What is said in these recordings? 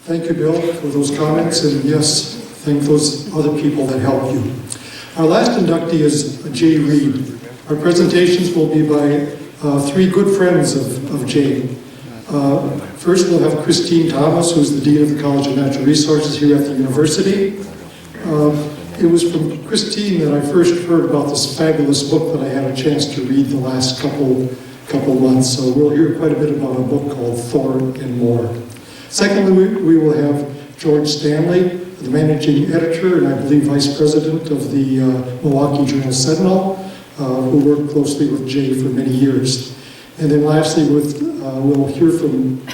Thank you, Bill, for those comments, and yes, thank those other people that helped you. Our last inductee is Jay Reed. Our presentations will be by three good friends of Jay. First, we'll have Christine Thomas, who's the Dean of the College of Natural Resources here at the university. It was from Christine that I first heard about this fabulous book that I had a chance to read the last couple months. So we'll hear quite a bit about a book called Thorn and More. Secondly, we will have George Stanley, the managing editor and I believe vice president of the Milwaukee Journal-Sentinel, who worked closely with Jay for many years. And then lastly, we'll hear from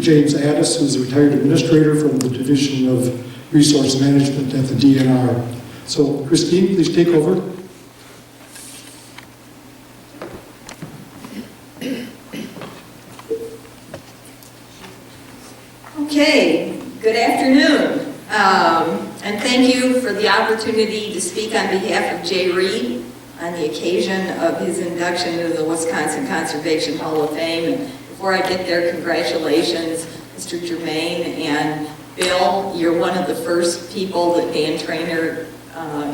James Addis, who's a retired administrator from the Division of Resource Management at the DNR. So, Christine, please take over. Okay, good afternoon. And thank you for the opportunity to speak on behalf of Jay Reed on the occasion of his induction into the Wisconsin Conservation Hall of Fame. And before I get there, congratulations, Mr. Germain and Bill. You're one of the first people that Dan Trainer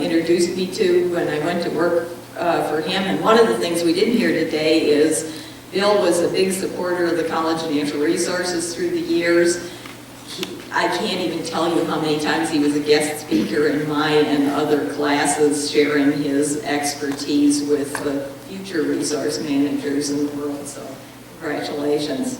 introduced me to when I went to work for him. And one of the things we didn't hear today is Bill was a big supporter of the College of Natural Resources through the years. I can't even tell you how many times he was a guest speaker in my and other classes, sharing his expertise with the future resource managers in the world, so congratulations.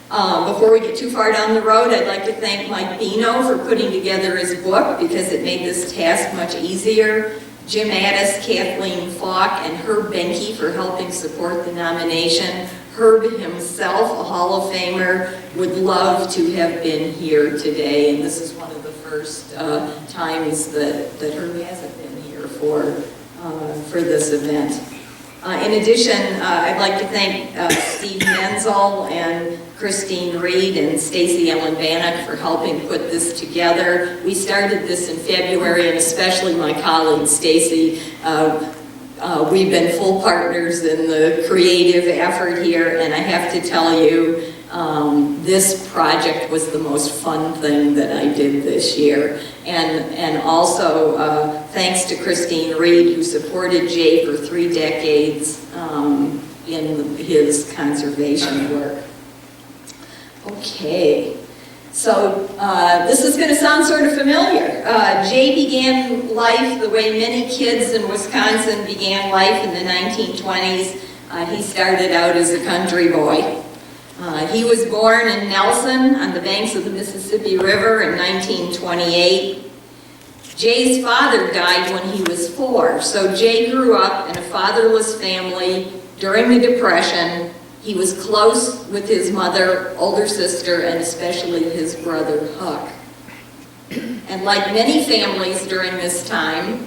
Before we get too far down the road, I'd like to thank Mike Bino for putting together his book because it made this task much easier. Jim Addis, Kathleen Falk, and Herb Benke for helping support the nomination. Herb himself, a Hall of Famer, would love to have been here today, and this is one of the first times that Herb hasn't been here for this event. In addition, I'd like to thank Steve Menzel and Christine Reed and Stacy Ellen Bannock for helping put this together. We started this in February, and especially my colleague Stacy. We've been full partners in the creative effort here, and I have to tell you, this project was the most fun thing that I did this year. And also, thanks to Christine Reed, who supported Jay for 3 decades in his conservation work. Okay. So this is going to sound sort of familiar. Jay began life the way many kids in Wisconsin began life in the 1920s. He started out as a country boy. He was born in Nelson on the banks of the Mississippi River in 1928. Jay's father died when he was 4, so Jay grew up in a fatherless family during the Depression. He was close with his mother, older sister, and especially his brother, Huck. And like many families during this time,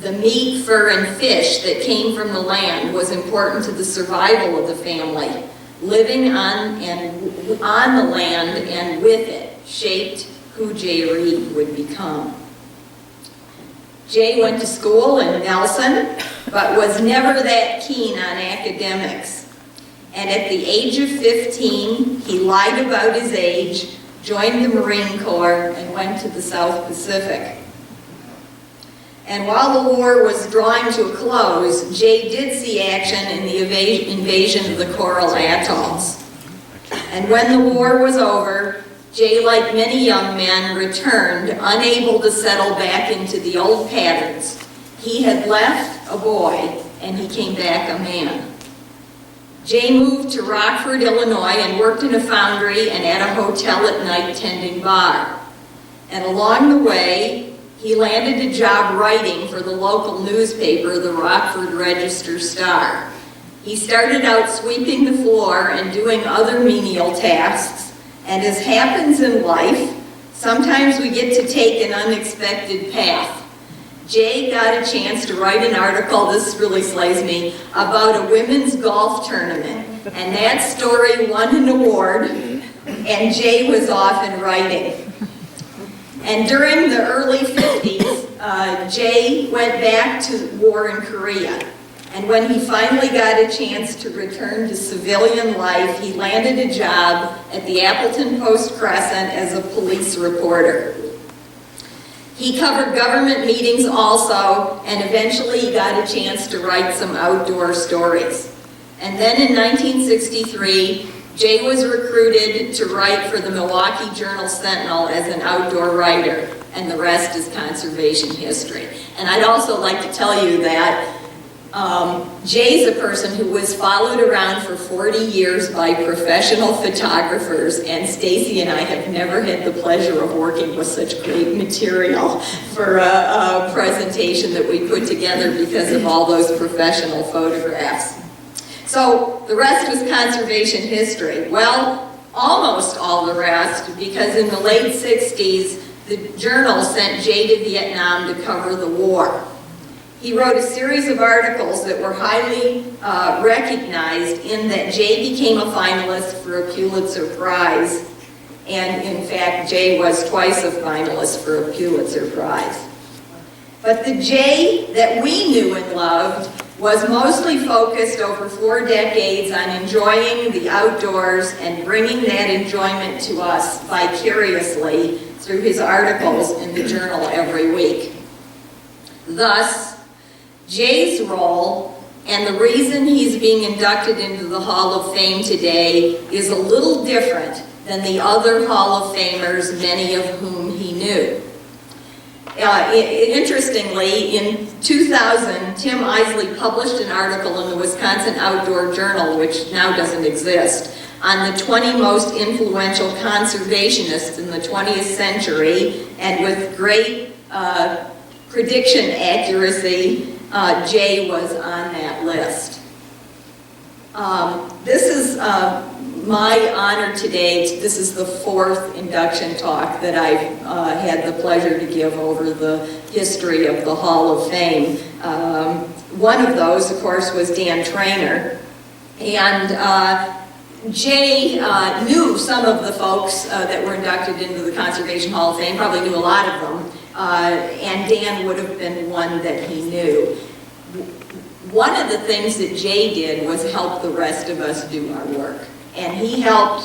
the meat, fur, and fish that came from the land was important to the survival of the family. Living on the land and with it shaped who Jay Reed would become. Jay went to school in Nelson, but was never that keen on academics. And at the age of 15, he lied about his age, joined the Marine Corps, and went to the South Pacific. And while the war was drawing to a close, Jay did see action in the invasion of the Coral Atolls. And when the war was over, Jay, like many young men, returned, unable to settle back into the old patterns. He had left a boy, and he came back a man. Jay moved to Rockford, Illinois, and worked in a foundry and at a hotel at night tending bar. And along the way, he landed a job writing for the local newspaper, the Rockford Register-Star. He started out sweeping the floor and doing other menial tasks, and as happens in life, sometimes we get to take an unexpected path. Jay got a chance to write an article, this really slays me, about a women's golf tournament, and that story won an award, and Jay was off and writing. And during the early 50s, Jay went back to war in Korea. And when he finally got a chance to return to civilian life, he landed a job at the Appleton Post-Crescent as a police reporter. He covered government meetings also, and eventually he got a chance to write some outdoor stories. And then in 1963, Jay was recruited to write for the Milwaukee Journal-Sentinel as an outdoor writer, and the rest is conservation history. And I'd also like to tell you that Jay's a person who was followed around for 40 years by professional photographers, and Stacy and I have never had the pleasure of working with such great material for a presentation that we put together because of all those professional photographs. So the rest was conservation history. Well, almost all the rest, because in the late 60s, the Journal sent Jay to Vietnam to cover the war. He wrote a series of articles that were highly recognized in that Jay became a finalist for a Pulitzer Prize. And in fact, Jay was twice a finalist for a Pulitzer Prize. But the Jay that we knew and loved was mostly focused over 4 decades on enjoying the outdoors and bringing that enjoyment to us vicariously through his articles in the Journal every week. Thus, Jay's role and the reason he's being inducted into the Hall of Fame today is a little different than the other Hall of Famers, many of whom he knew. Interestingly, in 2000, Tim Isley published an article in the Wisconsin Outdoor Journal, which now doesn't exist, on the 20 most influential conservationists in the 20th century, and with great prediction accuracy, Jay was on that list. This is my honor today. This is the 4th induction talk that I've had the pleasure to give over the history of the Hall of Fame. One of those, of course, was Dan Traynor. And Jay knew some of the folks that were inducted into the Conservation Hall of Fame, probably knew a lot of them. And Dan would have been one that he knew. One of the things that Jay did was help the rest of us do our work. And he helped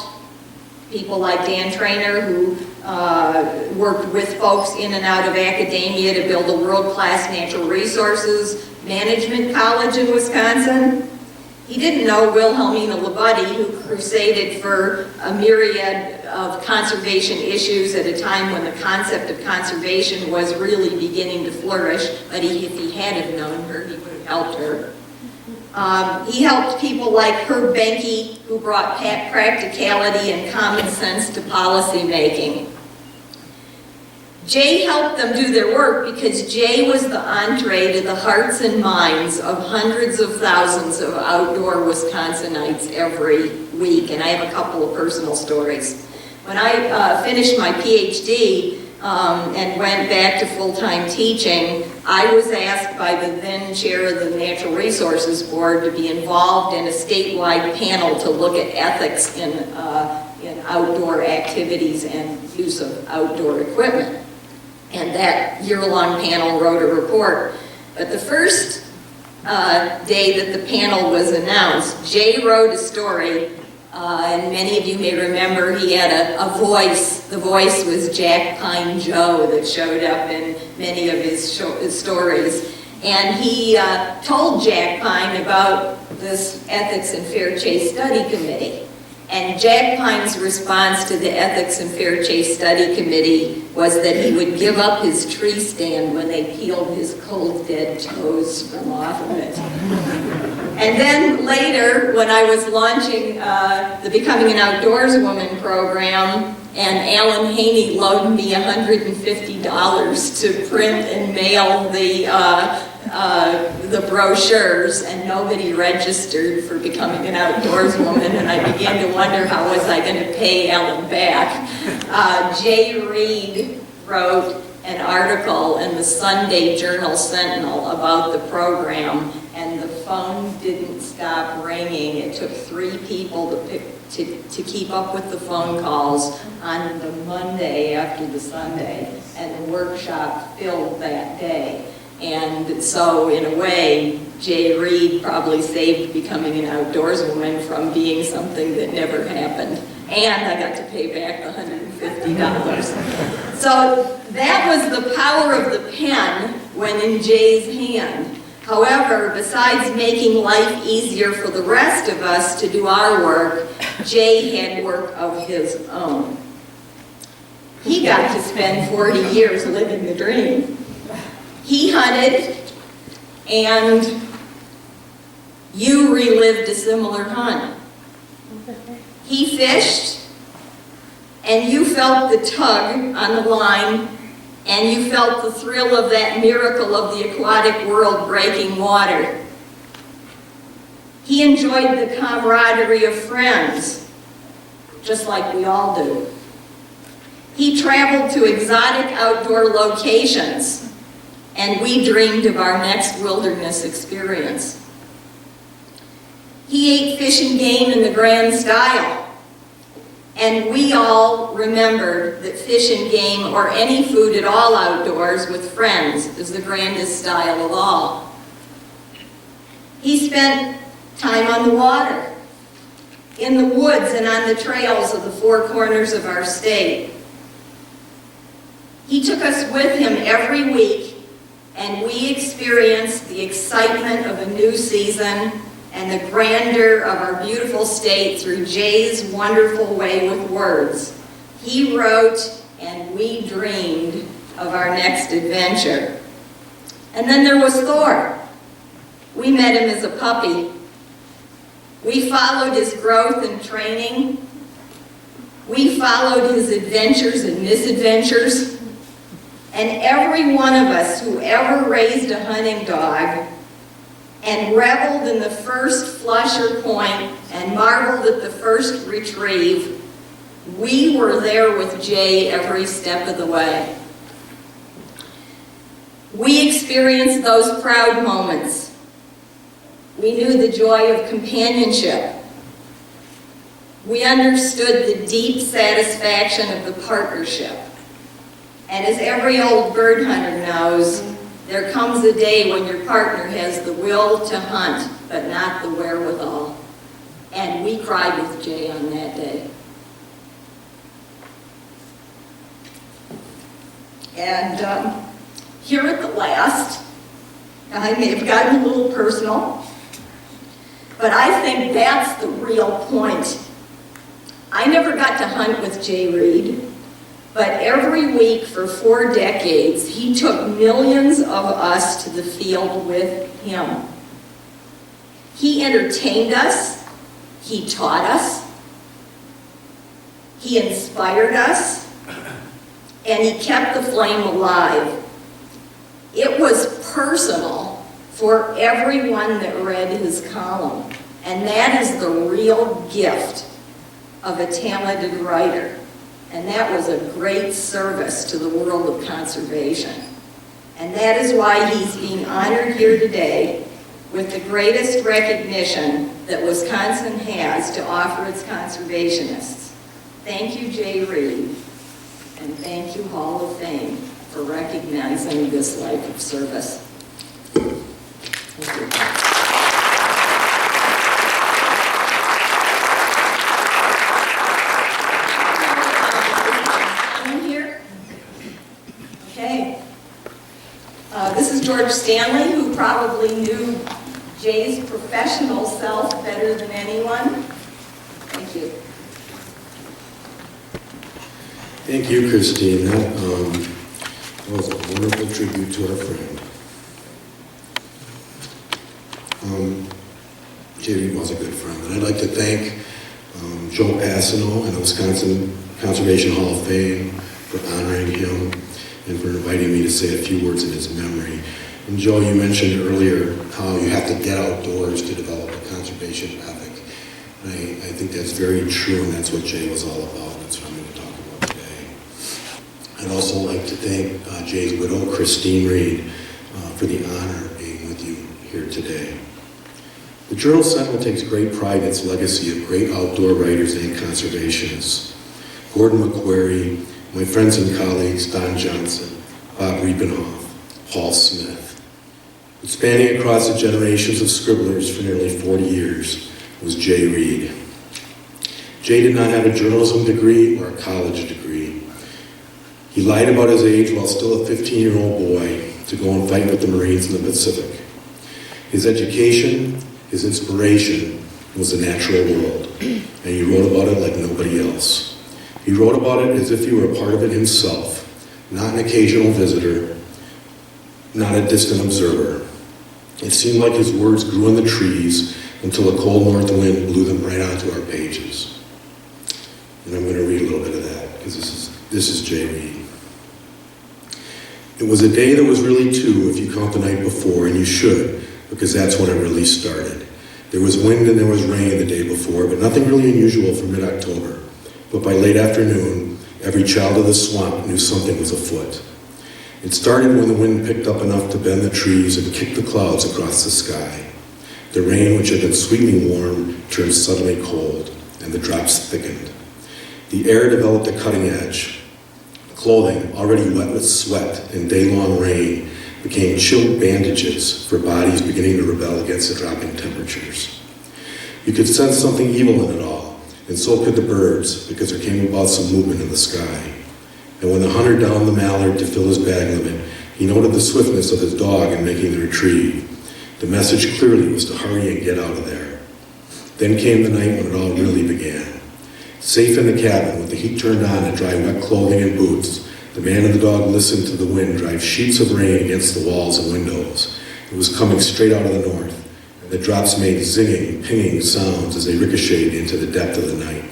people like Dan Traynor, who worked with folks in and out of academia to build a world-class natural resources management college in Wisconsin. He didn't know Wilhelmina Labuddy, who crusaded for a myriad of conservation issues at a time when the concept of conservation was really beginning to flourish, but if he had have known her, he would have helped her. He helped people like Herb Benke, who brought practicality and common sense to policy making. Jay helped them do their work because Jay was the entree to the hearts and minds of hundreds of thousands of outdoor Wisconsinites every week, and I have a couple of personal stories. When I finished my PhD and went back to full-time teaching, I was asked by the then chair of the Natural Resources Board to be involved in a statewide panel to look at ethics in outdoor activities and use of outdoor equipment. And that year-long panel wrote a report. But the first day that the panel was announced, Jay wrote a story, and many of you may remember he had a voice. The voice was Jack Pine Joe that showed up in many of his stories. And he told Jack Pine about this Ethics and Fair Chase Study Committee. And Jack Pine's response to the Ethics and Fair Chase Study Committee was that he would give up his tree stand when they peeled his cold dead toes from off of it. And then later, when I was launching the Becoming an Outdoors Woman program, and Alan Haney loaned me $150 to print and mail the brochures, and nobody registered for Becoming an Outdoors Woman, and I began to wonder how was I going to pay Alan back. Jay Reed wrote an article in the Sunday Journal-Sentinel about the program, and the phone didn't stop ringing. It took 3 people to keep up with the phone calls on the Monday after the Sunday, and the workshop filled that day. And so in a way, Jay Reed probably saved becoming an outdoorswoman from being something that never happened. And I got to pay back the $150. So that was the power of the pen when in Jay's hand. However, besides making life easier for the rest of us to do our work, Jay had work of his own. He got to spend 40 years living the dream. He hunted, and you relived a similar hunt. He fished, and you felt the tug on the line, and you felt the thrill of that miracle of the aquatic world breaking water. He enjoyed the camaraderie of friends, just like we all do. He traveled to exotic outdoor locations, and we dreamed of our next wilderness experience. He ate fish and game in the grand style, and we all remembered that fish and game, or any food at all outdoors with friends, is the grandest style of all. He spent time on the water, in the woods and on the trails of the four corners of our state. He took us with him every week, and we experienced the excitement of a new season and the grandeur of our beautiful state through Jay's wonderful way with words. He wrote, and we dreamed of our next adventure. And then there was Thor. We met him as a puppy. We followed his growth and training. We followed his adventures and misadventures. And every one of us who ever raised a hunting dog and reveled in the first flush or point and marveled at the first retrieve, we were there with Jay every step of the way. We experienced those proud moments. We knew the joy of companionship. We understood the deep satisfaction of the partnership. And as every old bird hunter knows, there comes a day when your partner has the will to hunt, but not the wherewithal. And we cried with Jay on that day. And here at the last, I may have gotten a little personal, but I think that's the real point. I never got to hunt with Jay Reed. But every week for 4 decades, he took millions of us to the field with him. He entertained us, he taught us, he inspired us, and he kept the flame alive. It was personal for everyone that read his column, and that is the real gift of a talented writer. And that was a great service to the world of conservation. And that is why he's being honored here today with the greatest recognition that Wisconsin has to offer its conservationists. Thank you, Jay Reed, and thank you, Hall of Fame, for recognizing this life of service. Thank you. This is George Stanley, who probably knew Jay's professional self better than anyone. Thank you. Thank you, Christine. That was a wonderful tribute to our friend. Jay Reed was a good friend. And I'd like to thank Joe Passano and the Wisconsin Conservation Hall of Fame for honoring him and for inviting me to say a few words in his memory. And Joe, you mentioned earlier how you have to get outdoors to develop a conservation ethic. And I think that's very true, and that's what Jay was all about. That's what I'm going to talk about today. I'd also like to thank Jay's widow, Christine Reed, for the honor of being with you here today. The Journal Sentinel takes great pride in its legacy of great outdoor writers and conservationists. Gordon McQuarrie, my friends and colleagues, Don Johnson, Bob Riepenhoff, Paul Smith, But spanning across the generations of scribblers for nearly 40 years was Jay Reed. Jay did not have a journalism degree or a college degree. He lied about his age while still a 15-year-old boy to go and fight with the Marines in the Pacific. His education, his inspiration, was the natural world, and he wrote about it like nobody else. He wrote about it as if he were a part of it himself, not an occasional visitor, not a distant observer. It seemed like his words grew in the trees until a cold north wind blew them right onto our pages. And I'm going to read a little bit of that, because this is Jay Reed. It was a day that was really two if you count the night before, and you should, because that's when it really started. There was wind and there was rain the day before, but nothing really unusual for mid-October. But by late afternoon, every child of the swamp knew something was afoot. It started when the wind picked up enough to bend the trees and kick the clouds across the sky. The rain, which had been sweetly warm, turned suddenly cold, and the drops thickened. The air developed a cutting edge. Clothing, already wet with sweat and day-long rain, became chilled bandages for bodies beginning to rebel against the dropping temperatures. You could sense something evil in it all, and so could the birds, because there came about some movement in the sky. And when the hunter downed the mallard to fill his bag limit, he noted the swiftness of his dog in making the retrieve. The message clearly was to hurry and get out of there. Then came the night when it all really began. Safe in the cabin, with the heat turned on to dry wet clothing and boots, the man and the dog listened to the wind drive sheets of rain against the walls and windows. It was coming straight out of the north, and the drops made zinging, pinging sounds as they ricocheted into the depth of the night.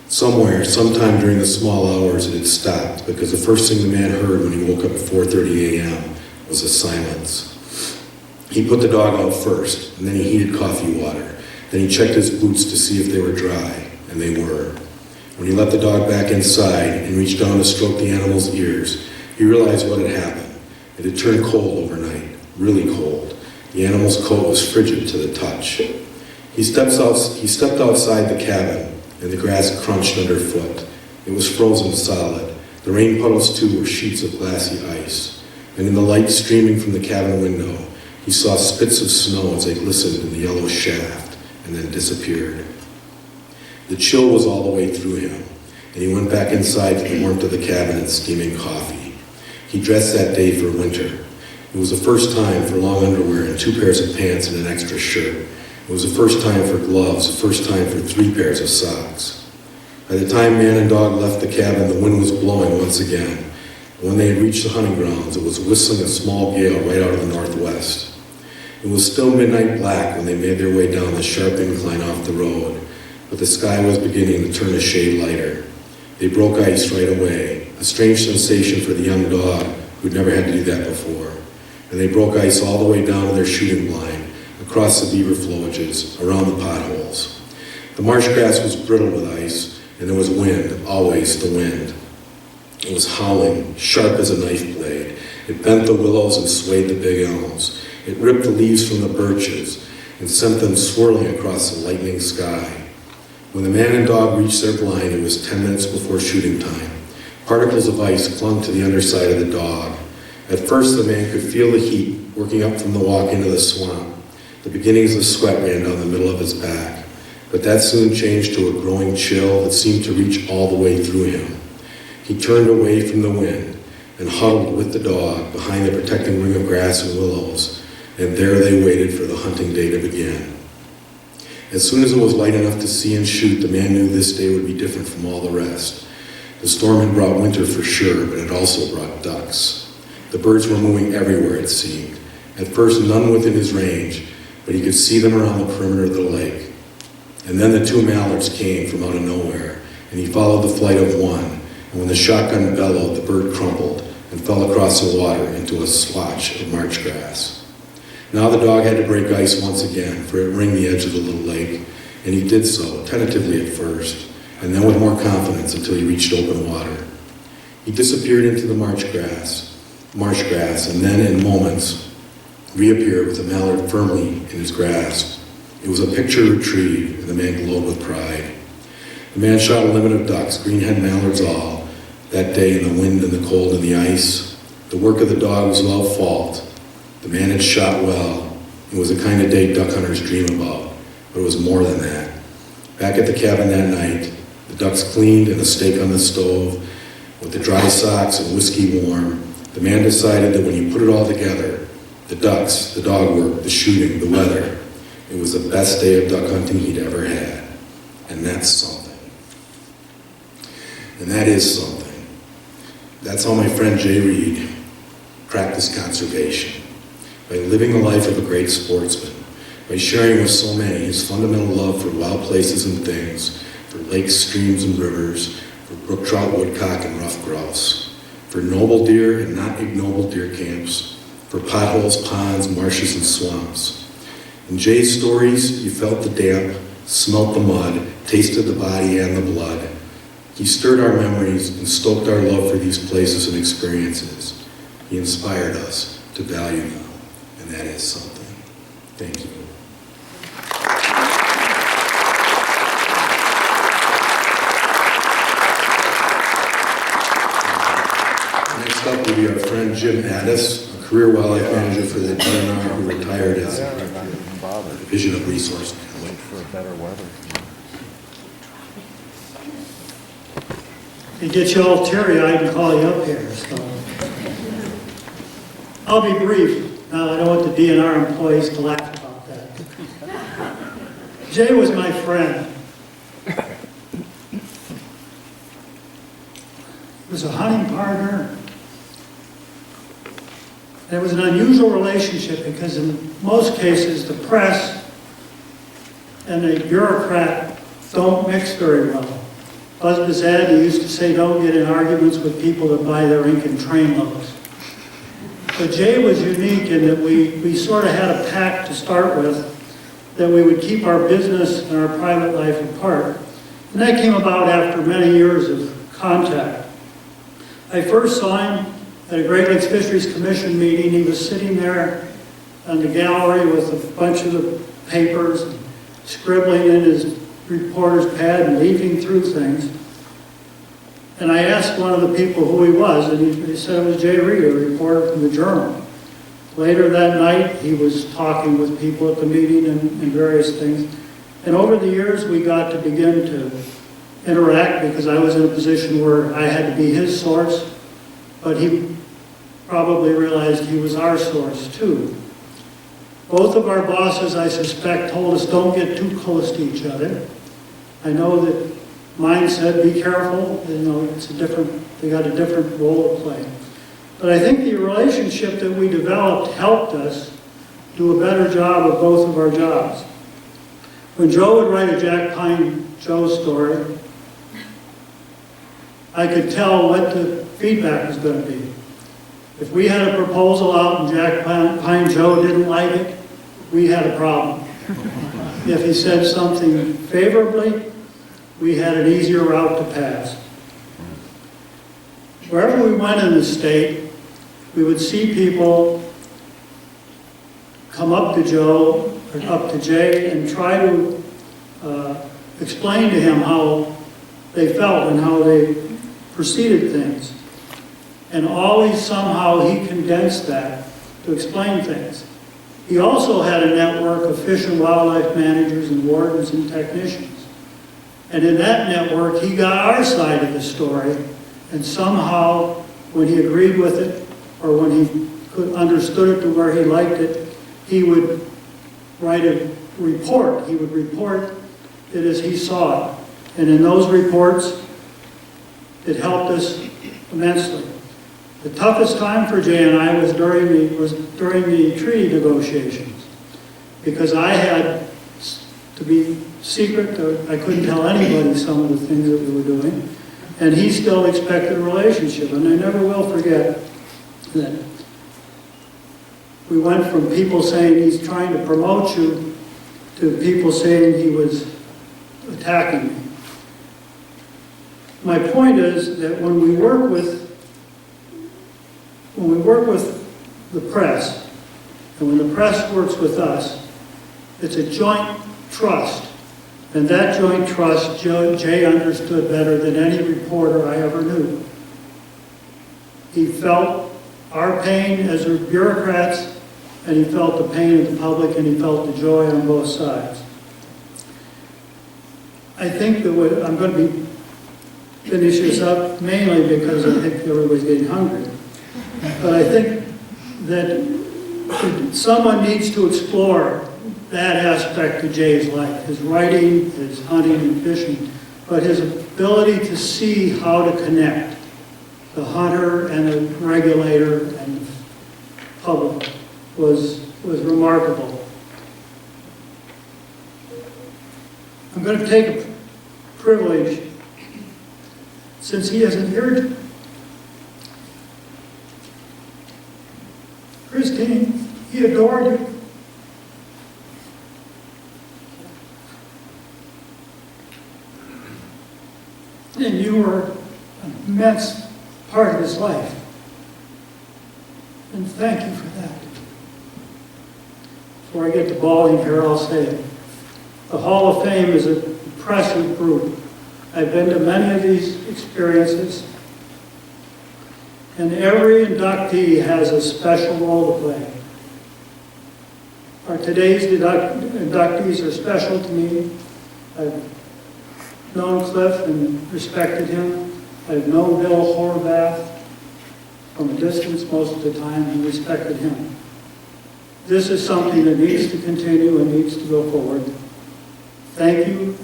Somewhere, sometime during the small hours, it had stopped, because the first thing the man heard when he woke up at 4:30 a.m. was a silence. He put the dog out first, and then he heated coffee water. Then he checked his boots to see if they were dry, and they were. When he let the dog back inside and reached down to stroke the animal's ears, he realized what had happened. It had turned cold overnight, really cold. The animal's coat was frigid to the touch. He stepped outside the cabin, and the grass crunched underfoot. It was frozen solid. The rain puddles, too, were sheets of glassy ice. And in the light streaming from the cabin window, he saw spits of snow as they glistened in the yellow shaft and then disappeared. The chill was all the way through him, and he went back inside to the warmth of the cabin and steaming coffee. He dressed that day for winter. It was the first time for long underwear and 2 pairs of pants and an extra shirt. It was the first time for gloves, the first time for 3 pairs of socks. By the time man and dog left the cabin, the wind was blowing once again. And when they had reached the hunting grounds, it was whistling a small gale right out of the northwest. It was still midnight black when they made their way down the sharp incline off the road, but the sky was beginning to turn a shade lighter. They broke ice right away, a strange sensation for the young dog who'd never had to do that before. And they broke ice all the way down to their shooting blind, across the beaver flowages, around the potholes. The marsh grass was brittle with ice, and there was wind, always the wind. It was howling, sharp as a knife blade. It bent the willows and swayed the big elms. It ripped the leaves from the birches and sent them swirling across the lightning sky. When the man and dog reached their blind, it was 10 minutes before shooting time. Particles of ice clung to the underside of the dog. At first, the man could feel the heat working up from the walk into the swamp. The beginnings of sweat ran down the middle of his back, but that soon changed to a growing chill that seemed to reach all the way through him. He turned away from the wind and huddled with the dog behind the protecting ring of grass and willows, and there they waited for the hunting day to begin. As soon as it was light enough to see and shoot, the man knew this day would be different from all the rest. The storm had brought winter for sure, but it also brought ducks. The birds were moving everywhere, it seemed. At first, none within his range, but he could see them around the perimeter of the lake. And then the 2 mallards came from out of nowhere, and he followed the flight of one, and when the shotgun bellowed, the bird crumpled and fell across the water into a splotch of marsh grass. Now the dog had to break ice once again, for it ringed the edge of the little lake, and he did so, tentatively at first, and then with more confidence until he reached open water. He disappeared into the marsh grass, and then in moments reappeared with the mallard firmly in his grasp. It was a picture retrieved, and the man glowed with pride. The man shot a limit of ducks, green-head mallards all, that day in the wind and the cold and the ice. The work of the dog was without fault, The man had shot well. It was the kind of day duck hunters dream about, but it was more than that. Back at the cabin that night, the ducks cleaned and a steak on the stove, with the dry socks and whiskey warm, the man decided that when you put it all together, the ducks, the dog work, the shooting, the weather, it was the best day of duck hunting he'd ever had. And that's something. And that is something. That's how my friend Jay Reed practiced conservation. By living the life of a great sportsman, by sharing with so many his fundamental love for wild places and things, for lakes, streams, and rivers, for brook trout, woodcock, and ruffed grouse, for noble deer and not ignoble deer camps, for potholes, ponds, marshes, and swamps. In Jay's stories, you felt the damp, smelt the mud, tasted the body and the blood. He stirred our memories and stoked our love for these places and experiences. He inspired us to value them, and that is something. Thank you. Next up will be our friend Jim Addis, a career wildlife manager for the DNR who retired as Division of Resource Management. Wait for better weather. It gets you all teary-eyed and call you up here, so. I'll be brief. I don't want the DNR employees to laugh about that. Jay was my friend. He was a hunting partner. And it was an unusual relationship because in most cases, the press and the bureaucrat don't mix very well. Buzz Bazad, he used to say, don't get in arguments with people that buy their ink and train loads. But Jay was unique in that we sort of had a pact to start with, that we would keep our business and our private life apart. And that came about after many years of contact. I first saw him at a Great Lakes Fisheries Commission meeting. He was sitting there on the gallery with a bunch of the papers, scribbling in his reporter's pad and leafing through things. And I asked one of the people who he was, and he said it was Jay Reed, a reporter from the Journal. Later that night, he was talking with people at the meeting and various things. And over the years, we got to begin to interact because I was in a position where I had to be his source, but he probably realized he was our source too. Both of our bosses, I suspect, told us don't get too close to each other. I know that mine said be careful, you know, they got a different role to play. But I think the relationship that we developed helped us do a better job of both of our jobs. When Joe would write a Jack Pine Joe story, I could tell what the feedback was going to be. If we had a proposal out and Jack Pine Joe didn't like it, we had a problem. If he said something favorably, we had an easier route to pass. Wherever we went in the state, we would see people come up to Joe or up to Jay and try to explain to him how they felt and how they proceeded things. And always somehow he condensed that to explain things. He also had a network of fish and wildlife managers and wardens and technicians. And in that network, he got our side of the story, and somehow, when he agreed with it, or when he understood it to where he liked it, he would write a report. He would report it as he saw it. And in those reports, it helped us immensely. The toughest time for Jay and I was during the treaty negotiations, because I had to be secret. I couldn't tell anybody some of the things that we were doing, and he still expected a relationship. And I never will forget that we went from people saying he's trying to promote you to people saying he was attacking me. My point is that when we work with the press, and when the press works with us, it's a joint trust. And that joint trust, Jay understood better than any reporter I ever knew. He felt our pain as bureaucrats, and he felt the pain of the public, and he felt the joy on both sides. I think that I'm going to be finish this up mainly because I think everybody's getting hungry. But I think that someone needs to explore that aspect of Jay's life, his writing, his hunting and fishing, but his ability to see how to connect the hunter and the regulator and the public was remarkable. I'm going to take a privilege, since he isn't here. Christine, he adored you. And you were an immense part of his life. And thank you for that. Before I get to bawling here, I'll say it. The Hall of Fame is an impressive group. I've been to many of these experiences, and every inductee has a special role to play. Today's inductees are special to me. I've known Cliff and respected him. I've known Bill Horvath from a distance most of the time and respected him. This is something that needs to continue and needs to go forward. Thank you,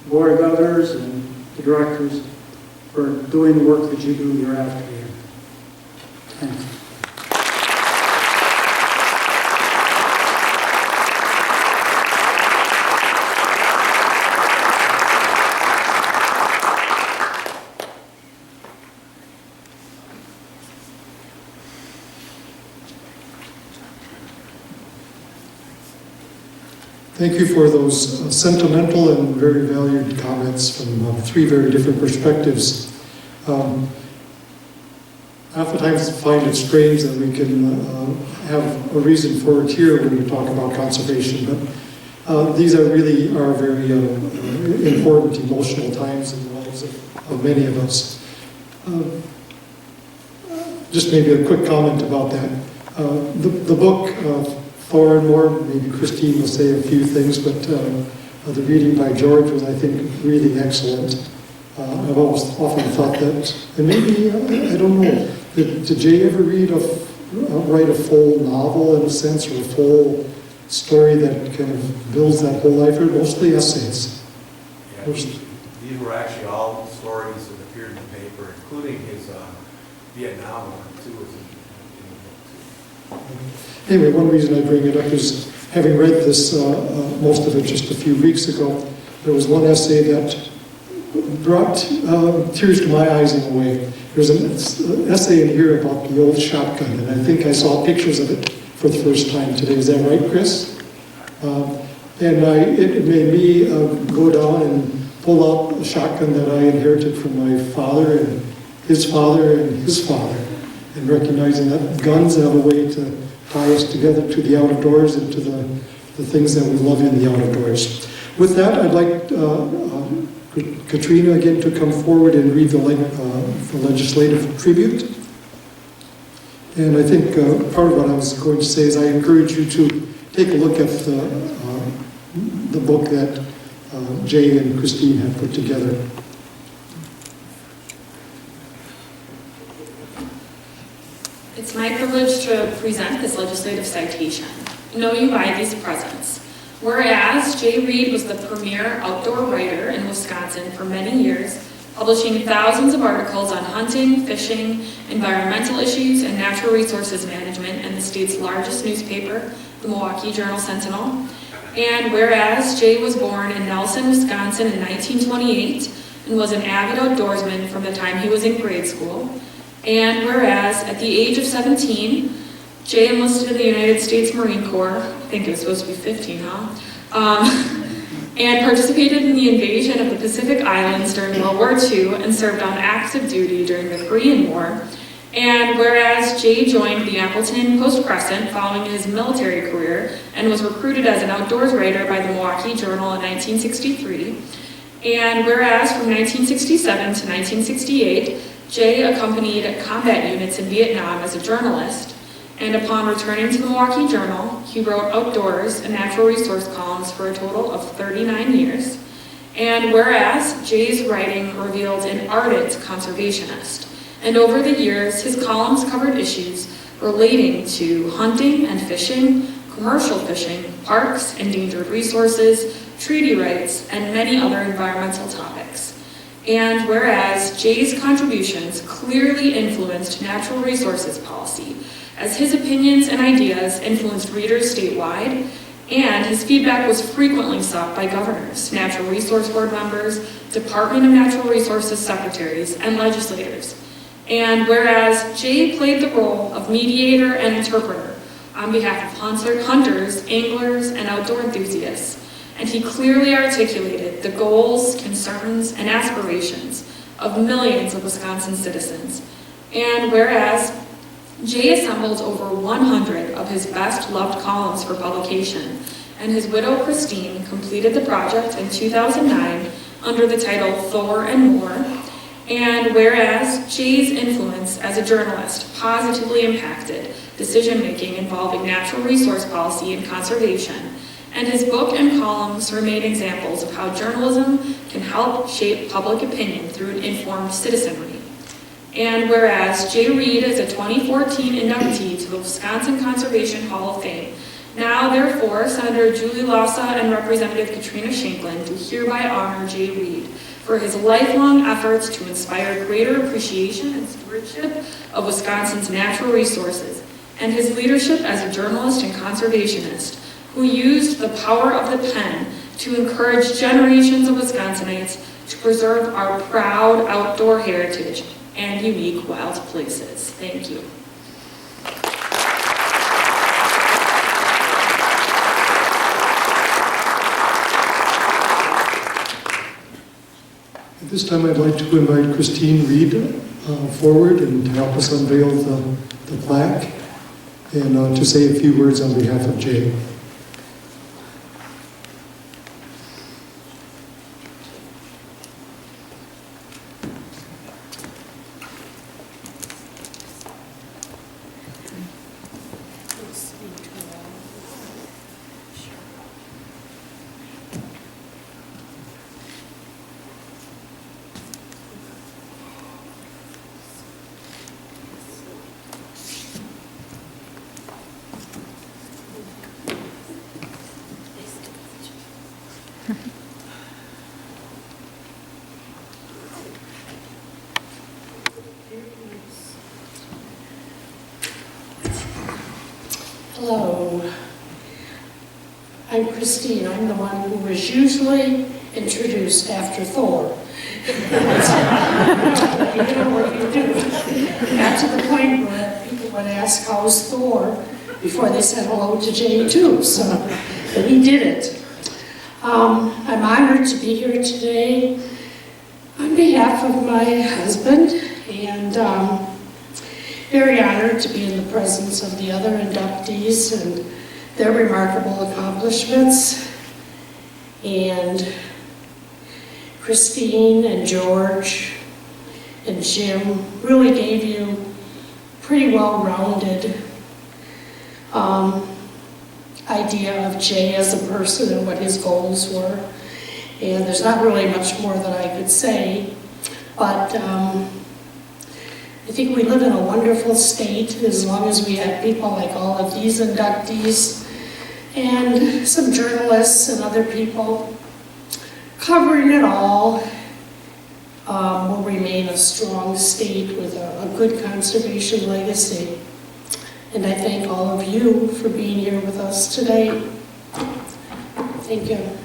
Board of Governors and the directors, for doing the work that you do year after year. Thanks. Thank you for those sentimental and very valued comments from three very different perspectives. Oftentimes I find it strange that we can have a reason for it here when we talk about conservation, but these are very important emotional times in the lives of many of us. Just maybe a quick comment about that. The book, Thor and More, maybe Christine will say a few things, but the reading by George was, I think, really excellent. I've often thought that, and maybe, I don't know, did Jay ever write a full novel in a sense, or a full story that kind of builds that whole life, or mostly essays? Yeah, these were actually all stories that appeared in the paper, including his Vietnam one, too, was in the book, too. Anyway, one reason I bring it up is, having read this, most of it just a few weeks ago, there was one essay that brought tears to my eyes in a way. There's an essay in here about the old shotgun, and I think I saw pictures of it for the first time today. Is that right, Chris? It made me go down and pull out a shotgun that I inherited from my father and his father and his father, and recognizing that guns have a way to tie us together to the outdoors and to the things that we love in the outdoors. With that, I'd like Katrina again to come forward and read the legislative tribute. And I think part of what I was going to say is I encourage you to take a look at the book that Jay and Christine have put together. It's my privilege to present this legislative citation. Know you by these presents. Whereas Jay Reed was the premier outdoor writer in Wisconsin for many years, publishing thousands of articles on hunting, fishing, environmental issues, and natural resources management in the state's largest newspaper, the Milwaukee Journal-Sentinel. And whereas Jay was born in Nelson, Wisconsin in 1928 and was an avid outdoorsman from the time he was in grade school. And whereas at the age of 17, Jay enlisted in the United States Marine Corps, I think it was supposed to be 15, and participated in the invasion of the Pacific Islands during World War II and served on active duty during the Korean War. And whereas Jay joined the Appleton Post-Crescent following his military career and was recruited as an outdoors writer by the Milwaukee Journal in 1963. And whereas from 1967 to 1968, Jay accompanied combat units in Vietnam as a journalist. And upon returning to the Milwaukee Journal, he wrote outdoors and natural resource columns for a total of 39 years. And whereas Jay's writing revealed an ardent conservationist, and over the years his columns covered issues relating to hunting and fishing, commercial fishing, parks, endangered resources, treaty rights, and many other environmental topics. And whereas Jay's contributions clearly influenced natural resources policy, as his opinions and ideas influenced readers statewide, and his feedback was frequently sought by governors, natural resource board members, Department of Natural Resources secretaries, and legislators. And whereas Jay played the role of mediator and interpreter on behalf of hunters, anglers, and outdoor enthusiasts, and he clearly articulated the goals, concerns, and aspirations of millions of Wisconsin citizens. And whereas Jay assembled over 100 of his best-loved columns for publication, and his widow, Christine, completed the project in 2009 under the title Thor and More. And whereas Jay's influence as a journalist positively impacted decision-making involving natural resource policy and conservation, and his book and columns remain examples of how journalism can help shape public opinion through an informed citizenry. And whereas Jay Reed is a 2014 inductee to the Wisconsin Conservation Hall of Fame, now therefore Senator Julie Lassa and Representative Katrina Shanklin do hereby honor Jay Reed for his lifelong efforts to inspire greater appreciation and stewardship of Wisconsin's natural resources, and his leadership as a journalist and conservationist who used the power of the pen to encourage generations of Wisconsinites to preserve our proud outdoor heritage and unique wild places. Thank you. At this time, I'd like to invite Christine Reed forward and to help us unveil the plaque and to say a few words on behalf of Jay. Hello, I'm Christine. I'm the one who was usually introduced after Thor. You know what you do. Got to the point where people would ask, how's Thor, before they said hello to Jay too, so he did it. I'm honored to be here today on behalf of my husband, and very honored to be in the presence of the other inductees and their remarkable accomplishments. And Christine and George and Jim really gave you pretty well-rounded idea of Jay as a person and what his goals were. And there's not really much more that I could say, but I think we live in a wonderful state as long as we have people like all of these inductees and some journalists and other people covering it all. Will remain a strong state with a good conservation legacy. And I thank all of you for being here with us today. Thank you.